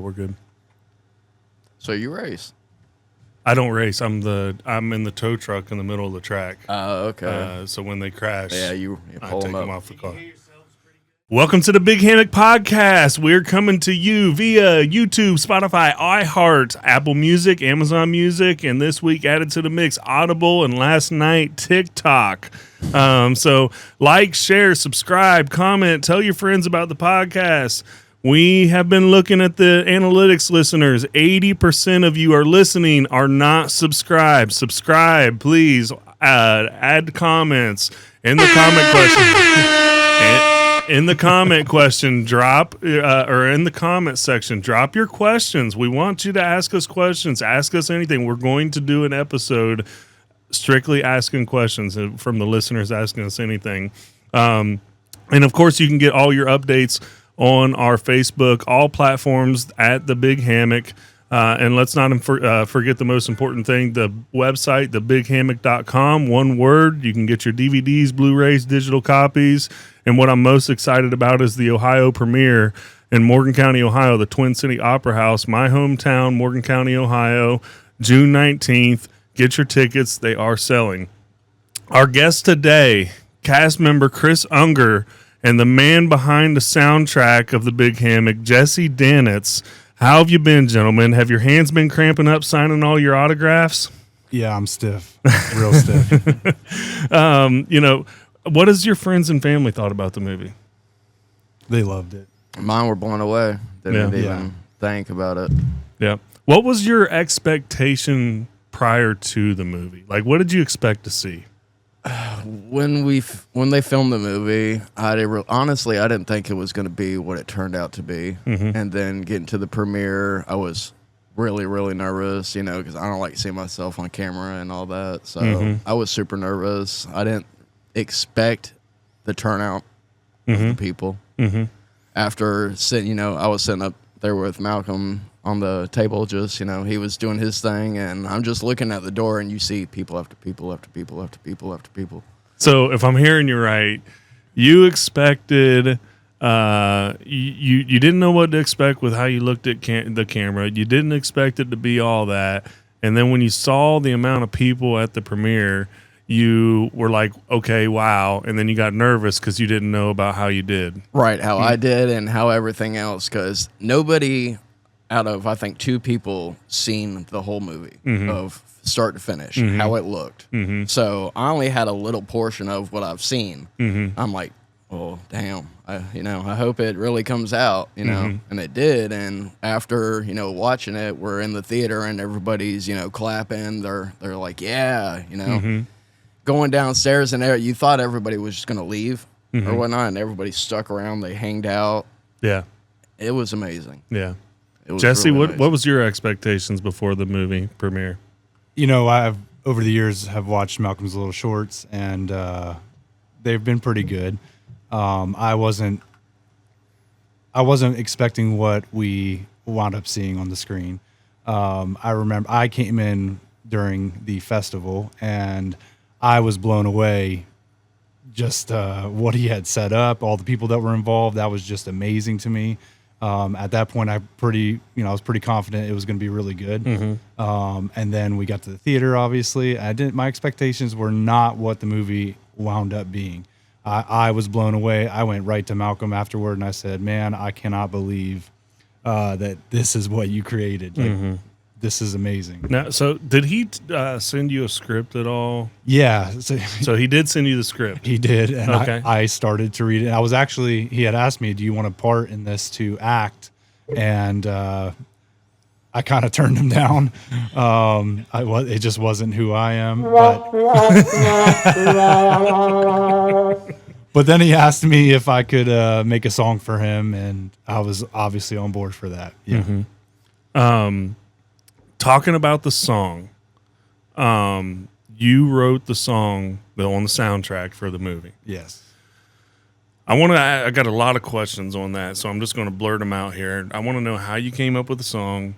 we're good. So you race? I don't race. I'm in the tow truck in the middle of the track. Okay. So when they crash, you I pull take them them up. off the car. Welcome to the Big Hammock Podcast. We're coming to you via YouTube, Spotify, iHeart, Apple Music, Amazon Music, and this week added to the mix, Audible, and last night, TikTok. So like, share, subscribe, comment, tell your friends about the podcast. We have been looking at the analytics, listeners. 80% of you are listening, are not subscribed. Subscribe, please. Add comments in the comment question. In the comment question, or in the comment section, drop your questions. We want you to ask us questions. Ask us anything. We're going to do an episode strictly asking questions from the listeners asking us anything. And of course, you can get all your updates on our Facebook, all platforms at The Big Hammock. And let's not forget the most important thing, the website, thebighammock.com, one word. You can get your DVDs, Blu Rays, digital copies. And what I'm most excited about is the Ohio premiere in Morgan County, Ohio, the Twin City Opera House, my hometown, Morgan County, Ohio, June 19th. Get your tickets. They are selling. Our guest today, cast member Chris Unger, and the man behind the soundtrack of The Big Hammock, Jesse Danitz. How have you been, gentlemen? Have your hands been cramping up signing all your autographs? Yeah, I'm stiff. Real stiff. What has your friends and family thought about the movie? They loved it. Mine were blown away. Didn't even think about it. Yeah. What was your expectation prior to the movie? Like, what did you expect to see? When they filmed the movie, honestly, I didn't think it was going to be what it turned out to be. Mm-hmm. And then getting to the premiere, I was really, really nervous, because I don't like seeing myself on camera and all that. So I was super nervous. I didn't expect the turnout of the people. Mm-hmm. After sitting, I was sitting up there with Malcolm on the table, just, he was doing his thing, and I'm just looking at the door, and you see people after people after people after people after people. So if I'm hearing you right, you expected, you didn't know what to expect with how you looked at the camera. You didn't expect it to be all that. And then when you saw the amount of people at the premiere, you were like, okay, wow. And then you got nervous because you didn't know about how you did. Right, how I did and how everything else, because nobody out of, I think, 2 people seen the whole movie of start to finish, how it looked. So I only had a little portion of what I've seen. I'm like, oh, damn. I hope it really comes out, and it did. And after, watching it, we're in the theater and everybody's, clapping. They're like, yeah, going downstairs and there, you thought everybody was just going to leave or whatnot, and everybody stuck around. They hanged out. Yeah. It was amazing. Yeah. Jesse, really what was your expectations before the movie premiere? I've over the years have watched Malcolm's Little Shorts, and they've been pretty good. I wasn't expecting what we wound up seeing on the screen. I remember I came in during the festival, and I was blown away. Just what he had set up, all the people that were involved, that was just amazing to me. At that point, I was pretty confident it was going to be really good. And then we got to the theater. Obviously, my expectations were not what the movie wound up being. I was blown away. I went right to Malcolm afterward, and I said, "Man, I cannot believe that this is what you created. Like, this is amazing." Now, so did he send you a script at all? Yeah. So he did send you the script. He did, and okay. I started to read it. He had asked me, "Do you want a part in this to act?" And I kind of turned him down. It just wasn't who I am. But then he asked me if I could make a song for him, and I was obviously on board for that. Yeah. Talking about the song, you wrote the song on the soundtrack for the movie. Yes. I got a lot of questions on that, so I'm just going to blurt them out here. I want to know how you came up with the song.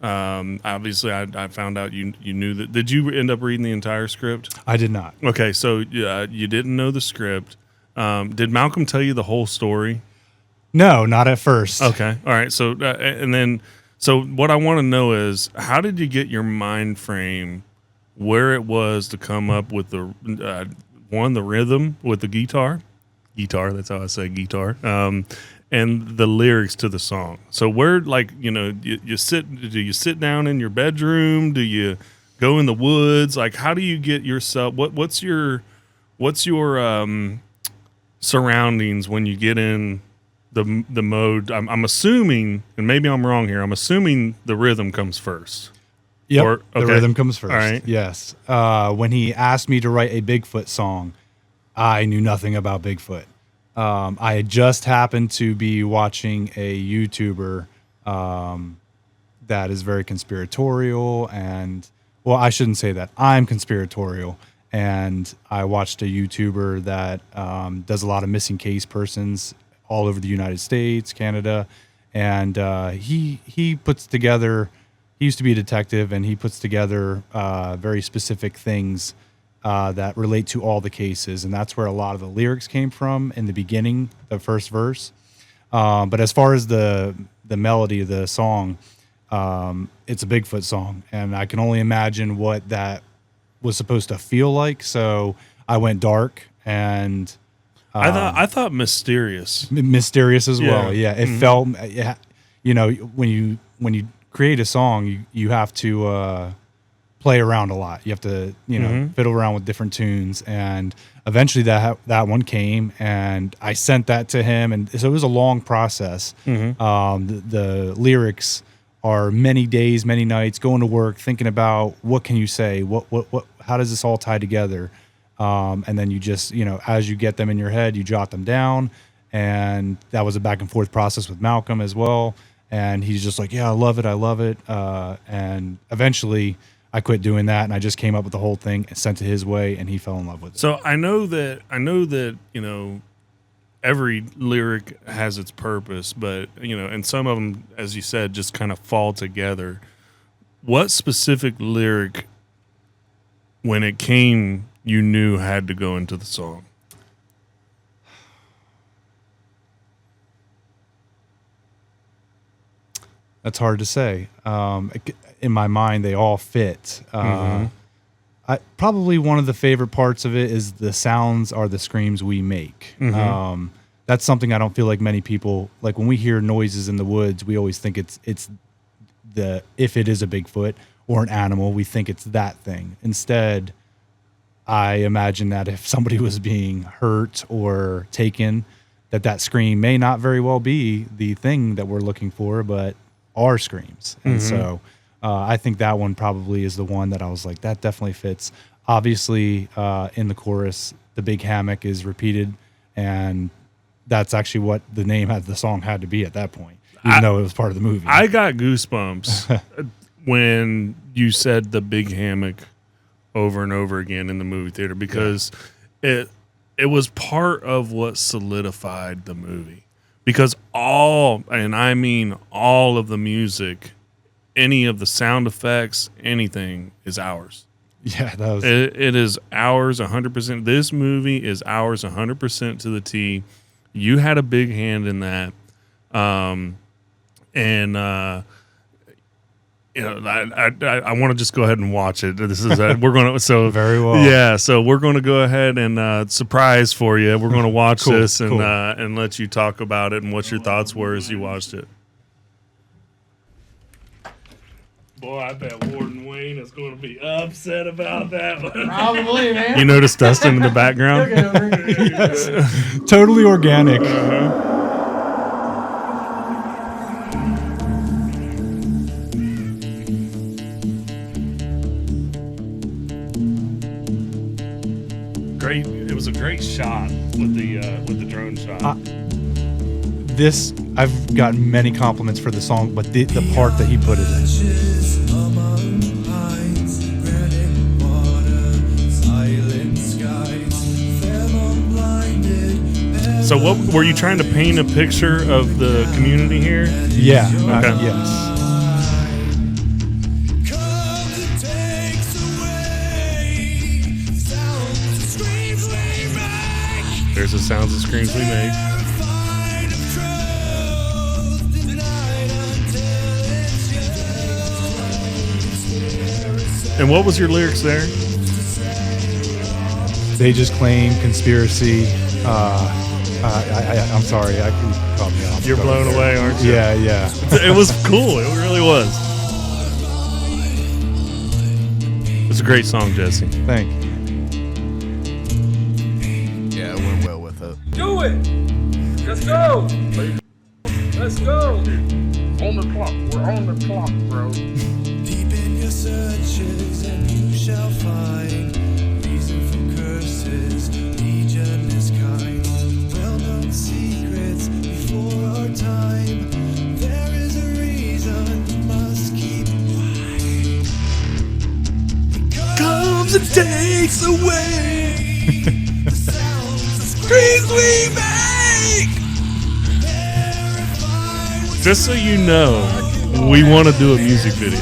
Obviously, I found out you knew that. Did you end up reading the entire script? I did not. Okay, so you didn't know the script. Did Malcolm tell you the whole story? No, not at first. Okay, all right. So and then So what I want to know is, how did you get your mind frame where it was to come up with the the rhythm with the guitar, that's how I say guitar, and the lyrics to the song. So where, like, do you sit down in your bedroom? Do you go in the woods? Like, how do you get yourself, what's your surroundings when you get in the mode? I'm assuming, and maybe I'm wrong here, I'm assuming the rhythm comes first. Yep, the rhythm comes first. All right. Yes. When he asked me to write a Bigfoot song, I knew nothing about Bigfoot. I had just happened to be watching a YouTuber that is very conspiratorial, and, well, I shouldn't say that. I'm conspiratorial, and I watched a YouTuber that does a lot of missing case persons all over the United States, Canada, and he puts together. He used to be a detective, and he puts together very specific things that relate to all the cases, and that's where a lot of the lyrics came from in the beginning, the first verse. But as far as the melody of the song, it's a Bigfoot song, and I can only imagine what that was supposed to feel like. So I went dark, and I thought mysterious as well. Yeah, it felt. When you create a song, you have to play around a lot. You have to, fiddle around with different tunes, and eventually that one came, and I sent that to him, and so it was a long process. The lyrics are many days, many nights, going to work, thinking about what can you say, what how does this all tie together, and then you just, as you get them in your head, you jot them down, and that was a back and forth process with Malcolm as well. And he's just like, yeah, I love it. And eventually I quit doing that, and I just came up with the whole thing and sent it his way, and he fell in love with it. So I know that, every lyric has its purpose, but, and some of them, as you said, just kind of fall together. What specific lyric, when it came, you knew had to go into the song? That's hard to say. In my mind, they all fit. Probably one of the favorite parts of it is the sounds are the screams we make. That's something I don't feel like many people, like when we hear noises in the woods, we always think it's if it is a Bigfoot or an animal, we think it's that thing. Instead, I imagine that if somebody was being hurt or taken, that scream may not very well be the thing that we're looking for, but our screams. And so I think that one probably is the one that I was like, that definitely fits. Obviously, in the chorus, the Big Hammock is repeated, and that's actually what the name of the song had to be at that point, even though it was part of the movie. I got goosebumps when you said the Big Hammock over and over again in the movie theater, because it was part of what solidified the movie. Because all of the music, any of the sound effects, anything is ours. Yeah, that was it is ours 100%. This movie is ours 100% to the T. You had a big hand in that, I want to just go ahead and watch it. This is we're going to very well. Yeah, so we're going to go ahead and surprise for you. We're going to watch this and let you talk about it and what your thoughts were as you watched it. Boy, I bet Warden Wayne is going to be upset about that one. Probably, man. You notice Dustin in the background? Yes. Totally organic. It was a great shot with the drone shot. I've gotten many compliments for the song, but the part that he put it in. So what were you trying to paint a picture of the community here? Yeah. Okay. Yes. There's the sounds and screams we make. And what was your lyrics there? They just claim conspiracy. I'm sorry, I can caught me off. You're blown away, aren't you? Yeah. It was cool. It really was. It's a great song, Jesse. Thank you. Yeah, it went well with it. Do it! Let's go! Let's go! On the clock. We're on the clock, bro. Deep in your searches and you shall find reason for curses, legion is kind. Well-known secrets before our time. There is a reason you must keep quiet. Comes and takes away the sounds, the dreams we make. Just so you know, we want to do a music video.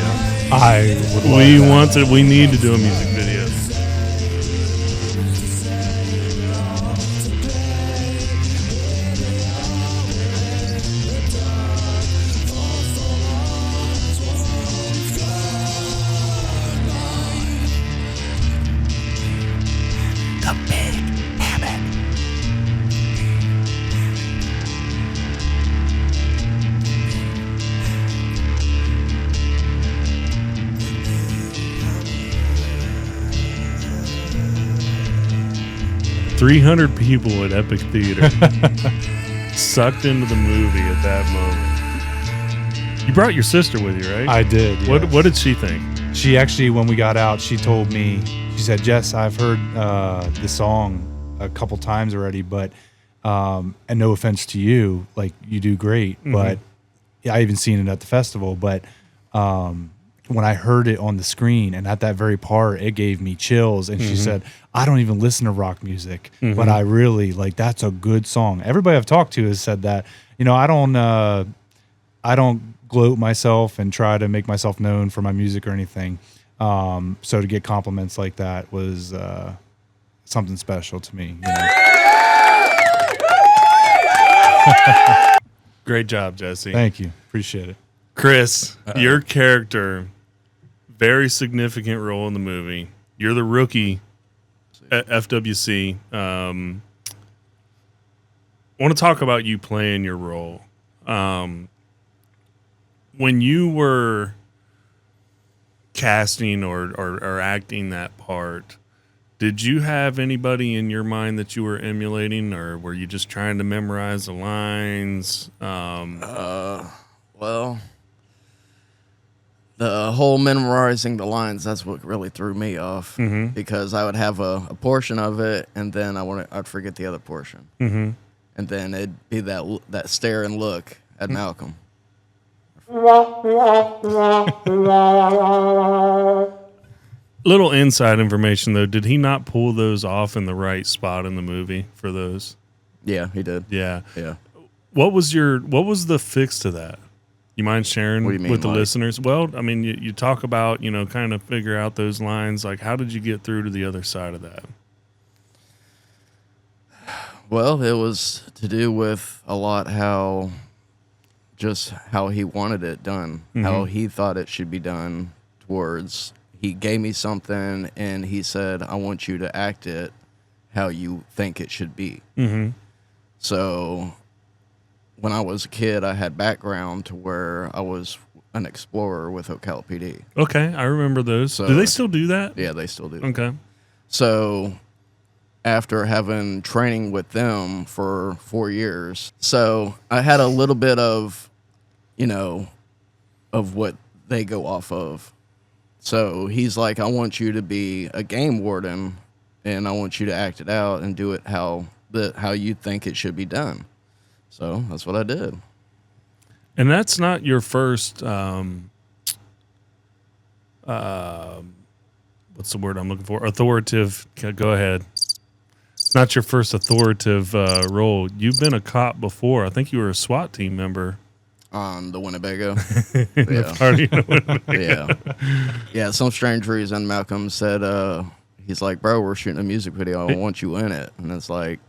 I would love We that. want to. We need to do a music video. The Big Hammock. $300 people at Epic Theater sucked into the movie at that moment. You brought your sister with you, right? I did. What yes. What did she think? She actually, when we got out, she told me, she said, Jess, I've heard the song a couple times already, but, and no offense to you, like you do great, but I even seen it at the festival, but when I heard it on the screen and at that very part, it gave me chills. And she said, I don't even listen to rock music, but I really like, that's a good song. Everybody I've talked to has said that, you know, I don't gloat myself and try to make myself known for my music or anything. So to get compliments like that was something special to me. You know? Great job, Jesse. Thank you. Appreciate it. Chris, your character, very significant role in the movie. You're the rookie at FWC. Want to talk about you playing your role. When you were casting or acting that part, did you have anybody in your mind that you were emulating, or were you just trying to memorize the lines? Well, the whole memorizing the lines, that's what really threw me off, because I would have a portion of it, and then I'd forget the other portion. And then it'd be that stare and look at Malcolm. Little inside information, though. Did he not pull those off in the right spot in the movie for those? Yeah, he did. Yeah. Yeah. What was the fix to that? You mind sharing What do you mean, with the like? listeners? Well, I mean, you talk about, kind of figure out those lines. Like, how did you get through to the other side of that? Well, it was to do with a lot how he wanted it done, how he thought it should be done. Towards, he gave me something and he said, I want you to act it how you think it should be. So when I was a kid, I had background to where I was an explorer with Ocala PD. Okay, I remember those. So- do they still do that? Yeah, they still do. Okay. So after having training with them for 4 years, so I had a little bit of, of what they go off of. So he's like, I want you to be a game warden, and I want you to act it out and do it how you think it should be done. So that's what I did. And that's not your first, what's the word I'm looking for? Authoritative. Go ahead. It's not your first authoritative role. You've been a cop before. I think you were a SWAT team member. On the Winnebago. The party in Winnebago. Yeah. Some strange reason Malcolm said, he's like, bro, we're shooting a music video. I want you in it. And it's like,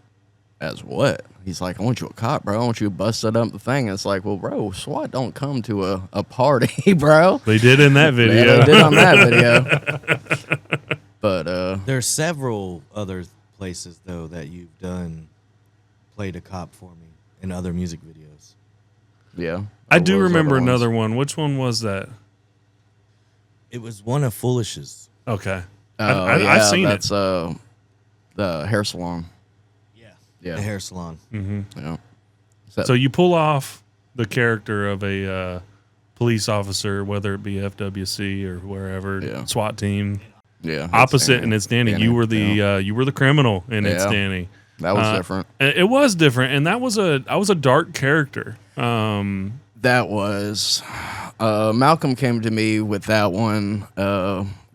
as what? He's like, I want you a cop, bro. I want you to bust it up the thing. It's like, well, bro, SWAT don't come to a party, bro. They did in that video. Yeah, they did on that video. But There's several other places though that you've played a cop for me in other music videos. yeah, I there do was remember other ones. another one. Which one was that? It was one of Foolish's. Okay. Oh, I've seen that's the hair salon. The Yeah, hair salon. yeah. So you pull off the character of a police officer, whether it be FWC or wherever, Yeah. SWAT team. Yeah, it's Opposite, Danny. and it's Danny. Danny, You were yeah. the you were the criminal, and it's Yeah. Danny. That was different. It was different, and that was a dark character. That was Malcolm came to me with that one.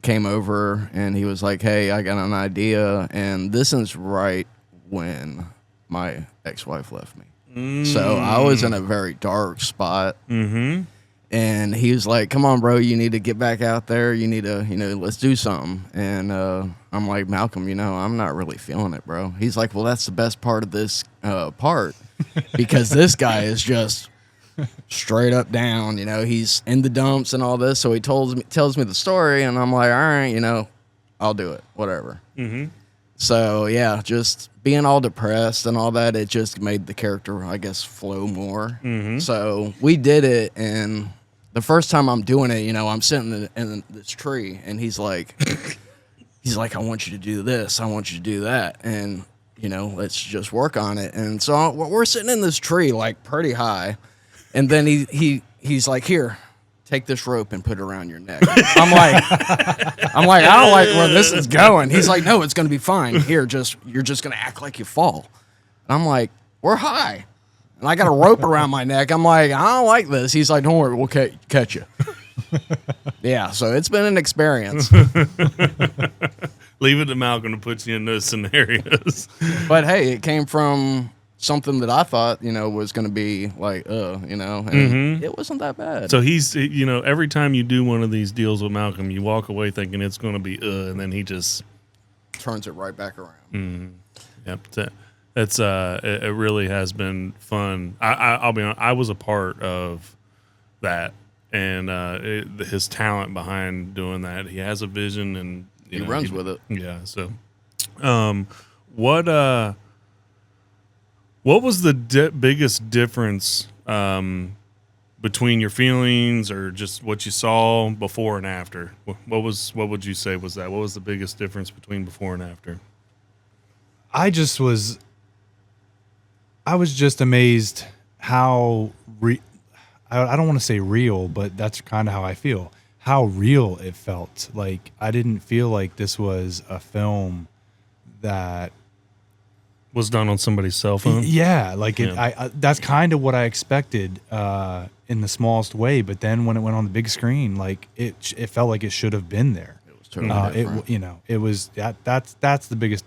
Came over and he was like, "Hey, I got an idea," and this is right when my ex-wife left me. So I was in a very dark spot. Mm-hmm. And he was like, "Come on, bro, you need to get back out there. You need to, let's do something." And I'm like, "Malcolm, I'm not really feeling it, bro." He's like, "Well, that's the best part of this part because this guy is just straight up down. He's in the dumps and all this." So he tells me the story, and I'm like, "All right, I'll do it, whatever." Mm-hmm. So yeah, just being all depressed and all that, it just made the character, I guess, flow more. Mm-hmm. So we did it, and the first time I'm doing it, I'm sitting in this tree, and he's like, "I want you to do this, I want you to do that, and let's just work on it." And so we're sitting in this tree, like pretty high, and then he's like, "Here, take this rope and put it around your neck." I'm like, "I don't like where this is going." He's like, "No, it's going to be fine. Here, you're just going to act like you fall." And I'm like, "We're high. And I got a rope around my neck." I'm like, "I don't like this." He's like, "Don't worry, we'll catch you." Yeah, so it's been an experience. Leave it to Malcolm to put you in those scenarios. But hey, it came from something that I thought, was going to be like, and it wasn't that bad. So he's, every time you do one of these deals with Malcolm, you walk away thinking it's going to be, and then he just turns it right back around. Yep. It really has been fun. I'll be honest, I was a part of that, and his talent behind doing that. He has a vision, and He runs with it. Yeah. So, what was the biggest difference between your feelings or just what you saw before and after? What would you say was that? What was the biggest difference between before and after? I was just amazed how I don't want to say real, but that's kind of how I feel. How real it felt. Like I didn't feel like this was a film that Was done on somebody's cell phone? Yeah, like Yeah. I that's kind of what I expected in the smallest way. But then when it went on the big screen, like it felt like it should have been there. It was totally different. It was that's the biggest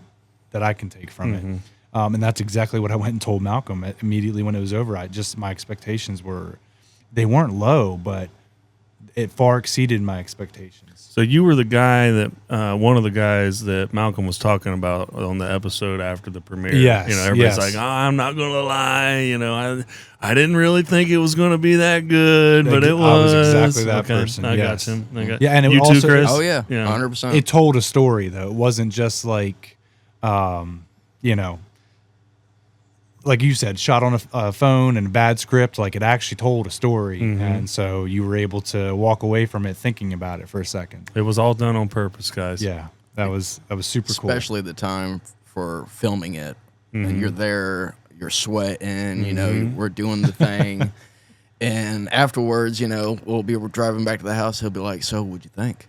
that I can take from it. And that's exactly what I went and told Malcolm immediately when it was over. My expectations they weren't low, but it far exceeded my expectations. So you were the guy that one of the guys that Malcolm was talking about on the episode after the premiere. Yes, Everybody's yes. like, I'm not gonna lie, I didn't really think it was gonna be that good, but it was. I was exactly that person. I yes. got you. Yeah, and it you also, too, Chris. Oh yeah, Yeah. 100%. it told a story though. It wasn't just like, like you said, shot on a phone and a bad script. Like it actually told a story, and so you were able to walk away from it thinking about it for a second. It was all done on purpose, guys. Yeah, that was super cool. Especially the time for filming it, and you're there, you're sweating. We're doing the thing, and afterwards, we'll be driving back to the house. He'll be like, "So, what'd you think?"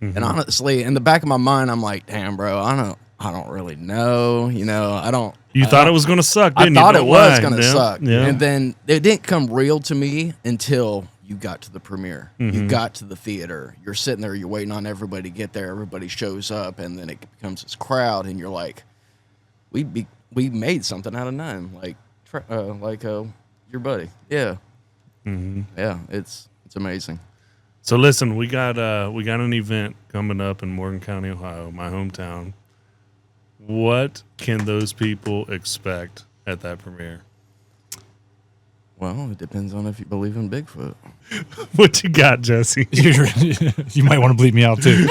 And honestly, in the back of my mind, I'm like, "Damn, bro, I don't really know. I don't." You thought it was going to suck, didn't I you? thought But it was why? going to Yeah, suck. Yeah. And then it didn't come real to me until you got to the premiere. You got to the theater. You're sitting there. You're waiting on everybody to get there. Everybody shows up, and then it becomes this crowd, and you're like, we made something out of none. Like your buddy. Yeah. Yeah, it's amazing. So listen, we got an event coming up in Morgan County, Ohio, my hometown. What can those people expect at that premiere? Well, it depends on if you believe in Bigfoot. What you got, Jesse? You might want to bleep me out too.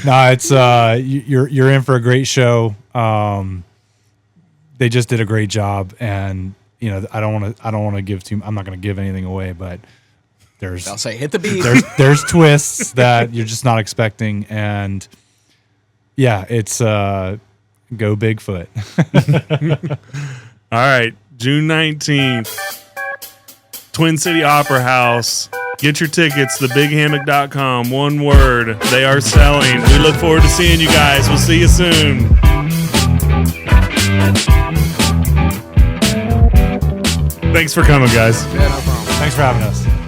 No, it's you're in for a great show. They just did a great job, and I don't want to give too. I'm not going to give anything away, but I'll say hit the beat. there's twists that you're just not expecting, and yeah, it's go Bigfoot. All right, June 19th, Twin City Opera House. Get your tickets, thebighammock.com. One word, they are selling. We look forward to seeing you guys. We'll see you soon. Thanks for coming, guys. Yeah, no problem. Thanks for having us.